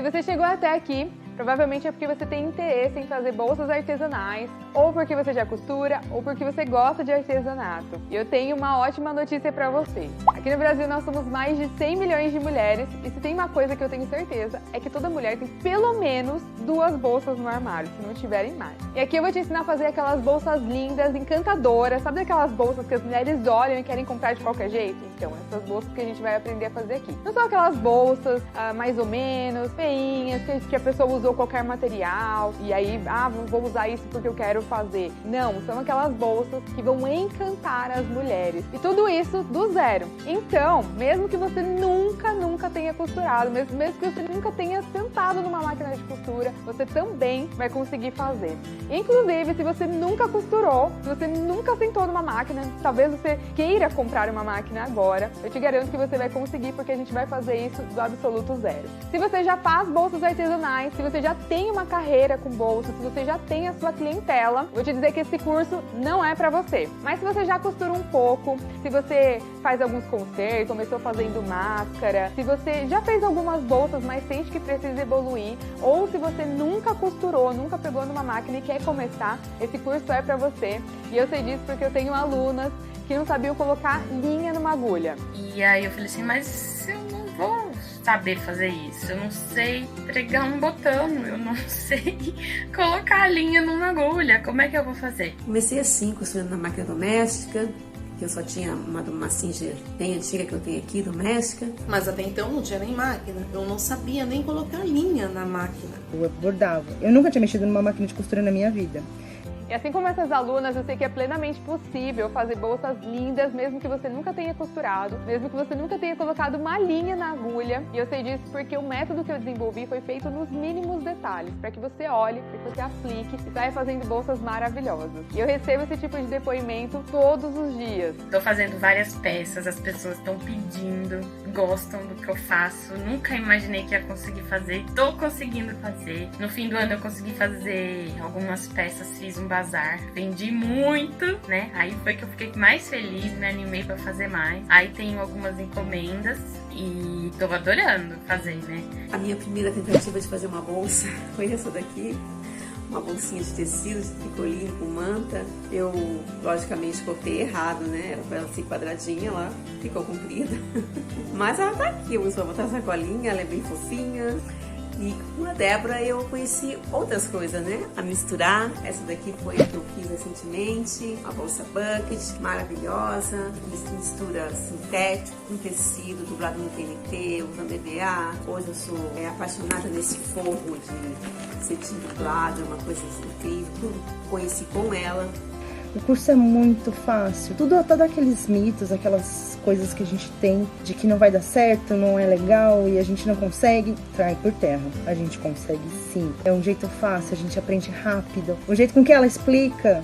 Se você chegou até aqui, provavelmente é porque você tem interesse em fazer bolsas artesanais, ou porque você já costura, ou porque você gosta de artesanato. E eu tenho uma ótima notícia pra você. Aqui no Brasil nós somos mais de 100 milhões de mulheres, e se tem uma coisa que eu tenho certeza, é que toda mulher tem pelo menos 2 bolsas no armário, se não tiverem mais. E aqui eu vou te ensinar a fazer aquelas bolsas lindas, encantadoras, sabe aquelas bolsas que as mulheres olham e querem comprar de qualquer jeito? Então, essas bolsas que a gente vai aprender a fazer aqui. Não são aquelas bolsas mais ou menos, feinhas, que a pessoa usou qualquer material e aí, vou usar isso porque eu quero fazer. Não, são aquelas bolsas que vão encantar as mulheres. E tudo isso do zero. Então, mesmo que você nunca tenha costurado, mesmo que você nunca tenha sentado numa máquina de costura, você também vai conseguir fazer. Inclusive, se você nunca costurou, se você nunca sentou numa máquina, talvez você queira comprar uma máquina agora, eu te garanto que você vai conseguir, porque a gente vai fazer isso do absoluto zero. Se você já faz bolsas artesanais, se você já tem uma carreira com bolsas, se você já tem a sua clientela, vou te dizer que esse curso não é pra você. Mas se você já costura um pouco, se você faz alguns concertos, começou fazendo máscara, se você já fez algumas bolsas, mas sente que precisa evoluir, ou se você nunca costurou, nunca pegou numa máquina e quer começar, esse curso é pra você. E eu sei disso porque eu tenho alunas que não sabiam colocar linha numa agulha. E aí eu falei assim, mas eu não vou saber fazer isso, eu não sei pregar um botão, eu não sei colocar a linha numa agulha, como é que eu vou fazer? Comecei assim, costurando na máquina doméstica, que eu só tinha uma Singer bem antiga que eu tenho aqui, doméstica. Mas até então não tinha nem máquina, eu não sabia nem colocar linha na máquina. Eu bordava, eu nunca tinha mexido numa máquina de costura na minha vida. E assim como essas alunas, eu sei que é plenamente possível fazer bolsas lindas, mesmo que você nunca tenha costurado, mesmo que você nunca tenha colocado uma linha na agulha. E eu sei disso porque o método que eu desenvolvi foi feito nos mínimos detalhes, para que você olhe, para que você aplique e saia fazendo bolsas maravilhosas. E eu recebo esse tipo de depoimento todos os dias. Tô fazendo várias peças, as pessoas estão pedindo, gostam do que eu faço, nunca imaginei que ia conseguir fazer, tô conseguindo fazer. No fim do ano eu consegui fazer algumas peças, fiz um bazar, vendi muito, né? Aí foi que eu fiquei mais feliz, me animei pra fazer mais. Aí tenho algumas encomendas e tô adorando fazer, né? A minha primeira tentativa de fazer uma bolsa foi essa daqui. Uma bolsinha de tecido, de tricoline com manta. Eu, logicamente, cortei errado, né? Era pra ela ser quadradinha lá, ficou comprida. Mas ela tá aqui, eu uso pra botar sacolinha, ela é bem fofinha. E com a Débora eu conheci outras coisas, né? A misturar. Essa daqui foi a que eu fiz recentemente. Uma bolsa bucket, maravilhosa. Mistura sintético com tecido, dublado no TNT, usando EVA. Hoje eu sou apaixonada nesse forro de cetim dublado, é uma coisa incrível. Tudo conheci com ela. O curso é muito fácil. Todos aqueles mitos, aquelas coisas que a gente tem de que não vai dar certo, não é legal e a gente não consegue, trai por terra. A gente consegue sim. É um jeito fácil, a gente aprende rápido. O jeito com que ela explica,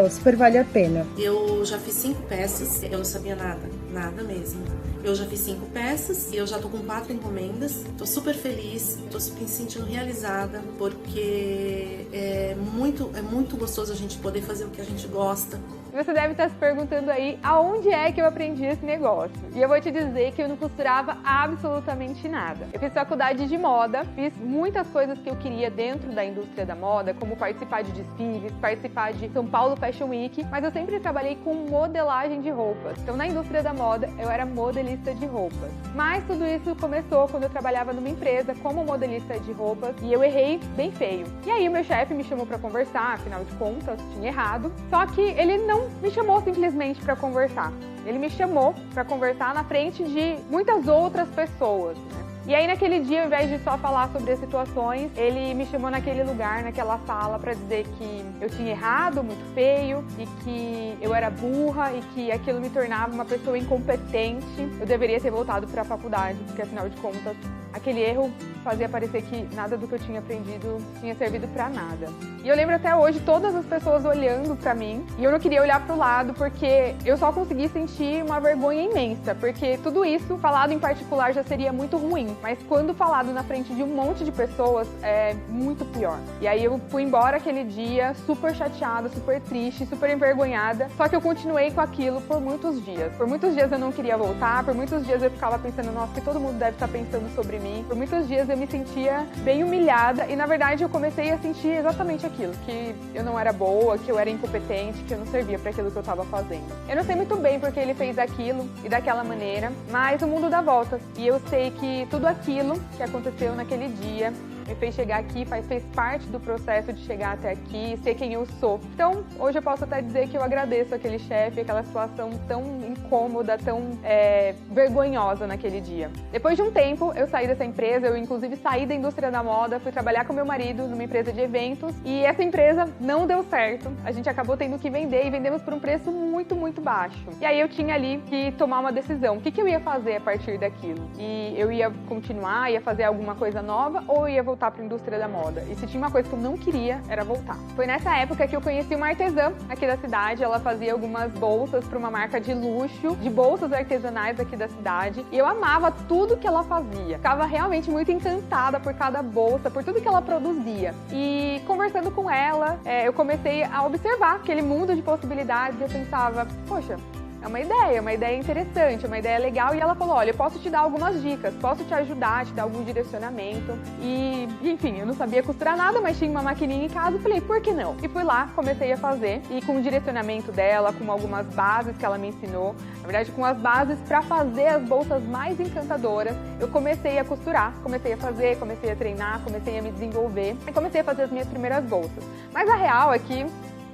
super vale a pena. Eu já fiz 5 peças, eu não sabia nada mesmo. Eu já fiz 5 peças e eu já tô com 4 encomendas. Tô super feliz, tô me sentindo realizada, porque é muito gostoso a gente poder fazer o que a gente gosta. Você deve estar se perguntando aí aonde é que eu aprendi esse negócio. E eu vou te dizer que eu não costurava absolutamente nada. Eu fiz faculdade de moda, fiz muitas coisas que eu queria dentro da indústria da moda, como participar de desfiles, participar de São Paulo Fashion Week, mas eu sempre trabalhei com modelagem de roupas. Então na indústria da moda eu era modelista de roupas. Mas tudo isso começou quando eu trabalhava numa empresa como modelista de roupas e eu errei bem feio. E aí o meu chefe me chamou para conversar, afinal de contas tinha errado. Só que ele não me chamou simplesmente para conversar. Ele me chamou para conversar na frente de muitas outras pessoas, né? E aí naquele dia, ao invés de só falar sobre as situações, ele me chamou naquele lugar, naquela sala, para dizer que eu tinha errado, muito feio, e que eu era burra e que aquilo me tornava uma pessoa incompetente. Eu deveria ter voltado para a faculdade, porque afinal de contas, aquele erro fazia parecer que nada do que eu tinha aprendido tinha servido para nada. E eu lembro até hoje todas as pessoas olhando para mim, e eu não queria olhar para o lado porque eu só consegui sentir uma vergonha imensa, porque tudo isso, falado em particular, já seria muito ruim, mas quando falado na frente de um monte de pessoas, é muito pior. E aí eu fui embora aquele dia super chateada, super triste, super envergonhada, só que eu continuei com aquilo por muitos dias. Por muitos dias eu não queria voltar, por muitos dias eu ficava pensando, nossa, que todo mundo deve estar pensando sobre mim. Por muitos dias eu me sentia bem humilhada e, na verdade, eu comecei a sentir exatamente aquilo, que eu não era boa, que eu era incompetente, que eu não servia para aquilo que eu estava fazendo. Eu não sei muito bem porque ele fez aquilo e daquela maneira, mas o mundo dá voltas. E eu sei que tudo aquilo que aconteceu naquele dia me fez chegar aqui, fez parte do processo de chegar até aqui, ser quem eu sou. Então, hoje eu posso até dizer que eu agradeço aquele chefe, aquela situação tão incômoda, tão vergonhosa naquele dia. Depois de um tempo, eu saí dessa empresa, eu inclusive saí da indústria da moda, fui trabalhar com meu marido numa empresa de eventos e essa empresa não deu certo. A gente acabou tendo que vender e vendemos por um preço muito, muito baixo. E aí eu tinha ali que tomar uma decisão. O que eu ia fazer a partir daquilo? E eu ia continuar, ia fazer alguma coisa nova ou eu ia voltar para a indústria da moda. E se tinha uma coisa que eu não queria, era voltar. Foi nessa época que eu conheci uma artesã aqui da cidade. Ela fazia algumas bolsas para uma marca de luxo, de bolsas artesanais aqui da cidade. E eu amava tudo que ela fazia. Ficava realmente muito encantada por cada bolsa, por tudo que ela produzia. E conversando com ela, eu comecei a observar aquele mundo de possibilidades. E eu pensava, poxa, é uma ideia interessante, uma ideia legal. E ela falou, olha, eu posso te dar algumas dicas, posso te ajudar, te dar algum direcionamento. E enfim, eu não sabia costurar nada, mas tinha uma maquininha em casa e falei, por que não? E fui lá, comecei a fazer. E com o direcionamento dela, com algumas bases que ela me ensinou, na verdade com as bases para fazer as bolsas mais encantadoras, eu comecei a costurar, comecei a fazer, comecei a treinar, comecei a me desenvolver e comecei a fazer as minhas primeiras bolsas. Mas a real é que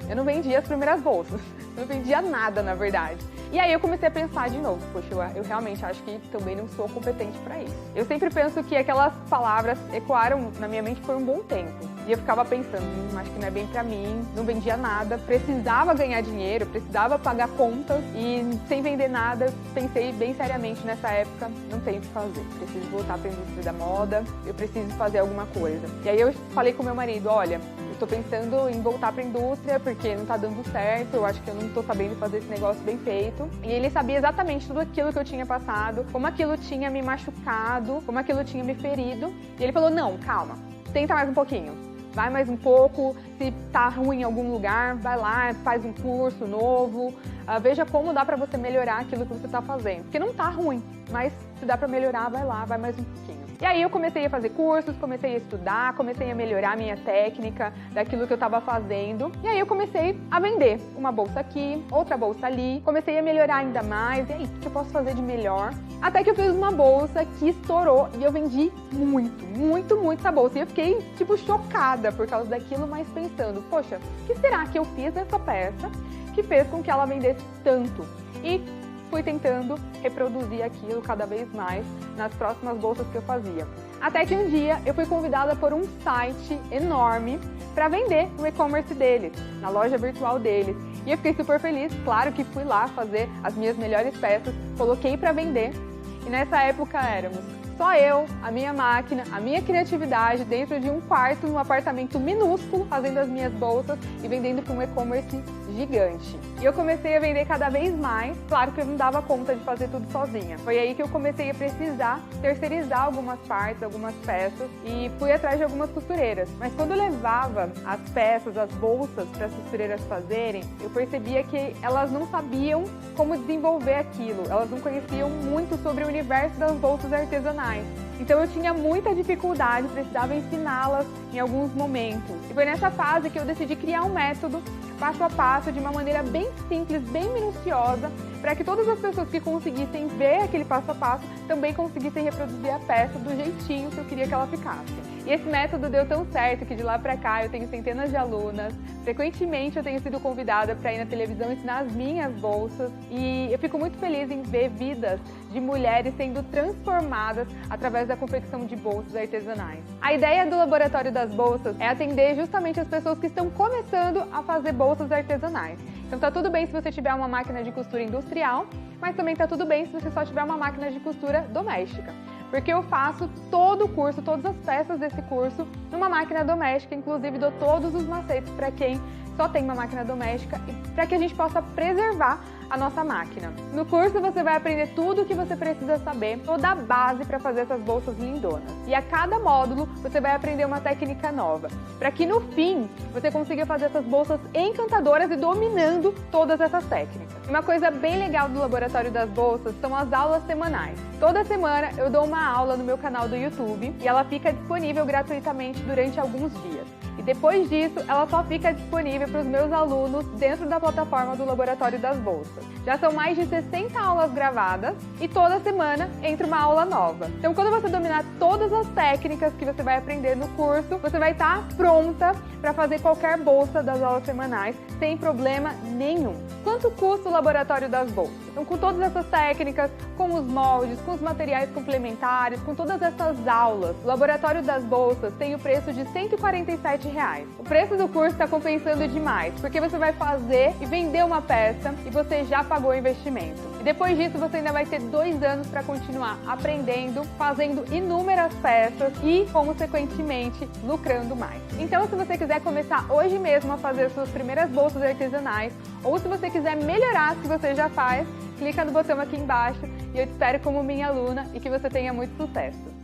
eu não vendia as primeiras bolsas, eu não vendia nada, na verdade. E aí eu comecei a pensar de novo, poxa, eu realmente acho que também não sou competente para isso. Eu sempre penso que aquelas palavras ecoaram na minha mente por um bom tempo. E eu ficava pensando, acho que não é bem pra mim, não vendia nada, precisava ganhar dinheiro, precisava pagar contas e sem vender nada, pensei bem seriamente nessa época, não tenho o que fazer, preciso voltar para a indústria da moda, eu preciso fazer alguma coisa. E aí eu falei com meu marido, olha, eu tô pensando em voltar para a indústria porque não tá dando certo, eu acho que eu não tô sabendo fazer esse negócio bem feito. E ele sabia exatamente tudo aquilo que eu tinha passado, como aquilo tinha me machucado, como aquilo tinha me ferido. E ele falou, não, calma, tenta mais um pouquinho. Vai mais um pouco, se tá ruim em algum lugar, vai lá, faz um curso novo, veja como dá pra você melhorar aquilo que você tá fazendo. Porque não tá ruim, mas se dá pra melhorar, vai lá, vai mais um pouquinho. E aí eu comecei a fazer cursos, comecei a estudar, comecei a melhorar a minha técnica daquilo que eu estava fazendo. E aí eu comecei a vender uma bolsa aqui, outra bolsa ali. Comecei a melhorar ainda mais. E aí, o que eu posso fazer de melhor? Até que eu fiz uma bolsa que estourou e eu vendi muito essa bolsa. E eu fiquei, tipo, chocada por causa daquilo, mas pensando, poxa, o que será que eu fiz nessa peça que fez com que ela vendesse tanto? E fui tentando reproduzir aquilo cada vez mais nas próximas bolsas que eu fazia. Até que um dia eu fui convidada por um site enorme para vender no e-commerce deles, na loja virtual deles. E eu fiquei super feliz, claro que fui lá fazer as minhas melhores peças, coloquei para vender. E nessa época éramos só eu, a minha máquina, a minha criatividade dentro de um quarto, num apartamento minúsculo, fazendo as minhas bolsas e vendendo para um e-commerce gigante. E eu comecei a vender cada vez mais, claro que eu não dava conta de fazer tudo sozinha. Foi aí que eu comecei a precisar terceirizar algumas partes, algumas peças e fui atrás de algumas costureiras. Mas quando eu levava as peças, as bolsas para as costureiras fazerem, eu percebia que elas não sabiam como desenvolver aquilo, elas não conheciam muito sobre o universo das bolsas artesanais. Então eu tinha muita dificuldade, precisava ensiná-las em alguns momentos. E foi nessa fase que eu decidi criar um método passo a passo, de uma maneira bem simples, bem minuciosa, para que todas as pessoas que conseguissem ver aquele passo a passo também conseguissem reproduzir a peça do jeitinho que eu queria que ela ficasse. E esse método deu tão certo que de lá pra cá eu tenho centenas de alunas, frequentemente eu tenho sido convidada para ir na televisão ensinar as minhas bolsas e eu fico muito feliz em ver vidas de mulheres sendo transformadas através da confecção de bolsas artesanais. A ideia do Laboratório das Bolsas é atender justamente as pessoas que estão começando a fazer bolsas artesanais. Então tá tudo bem se você tiver uma máquina de costura industrial, mas também tá tudo bem se você só tiver uma máquina de costura doméstica. Porque eu faço todo o curso, todas as peças desse curso numa máquina doméstica, inclusive dou todos os macetes para quem só tem uma máquina doméstica e para que a gente possa preservar a nossa máquina. No curso você vai aprender tudo o que você precisa saber, toda a base para fazer essas bolsas lindonas. E a cada módulo você vai aprender uma técnica nova, para que no fim você consiga fazer essas bolsas encantadoras e dominando todas essas técnicas. Uma coisa bem legal do Laboratório das Bolsas são as aulas semanais. Toda semana eu dou uma aula no meu canal do YouTube e ela fica disponível gratuitamente durante alguns dias. E depois disso, ela só fica disponível para os meus alunos dentro da plataforma do Laboratório das Bolsas. Já são mais de 60 aulas gravadas e toda semana entra uma aula nova. Então, quando você dominar todas as técnicas que você vai aprender no curso, você vai estar pronta para fazer qualquer bolsa das aulas semanais sem problema nenhum. Quanto custa o Laboratório das Bolsas? Então, com todas essas técnicas, com os moldes, com os materiais complementares, com todas essas aulas, o Laboratório das Bolsas tem o preço de R$ 147. O preço do curso está compensando demais, porque você vai fazer e vender uma peça e você já pagou o investimento. E depois disso você ainda vai ter 2 anos para continuar aprendendo, fazendo inúmeras peças e, consequentemente, lucrando mais. Então, se você quiser começar hoje mesmo a fazer suas primeiras bolsas artesanais, ou se você quiser melhorar se você já faz, clica no botão aqui embaixo e eu te espero como minha aluna e que você tenha muito sucesso.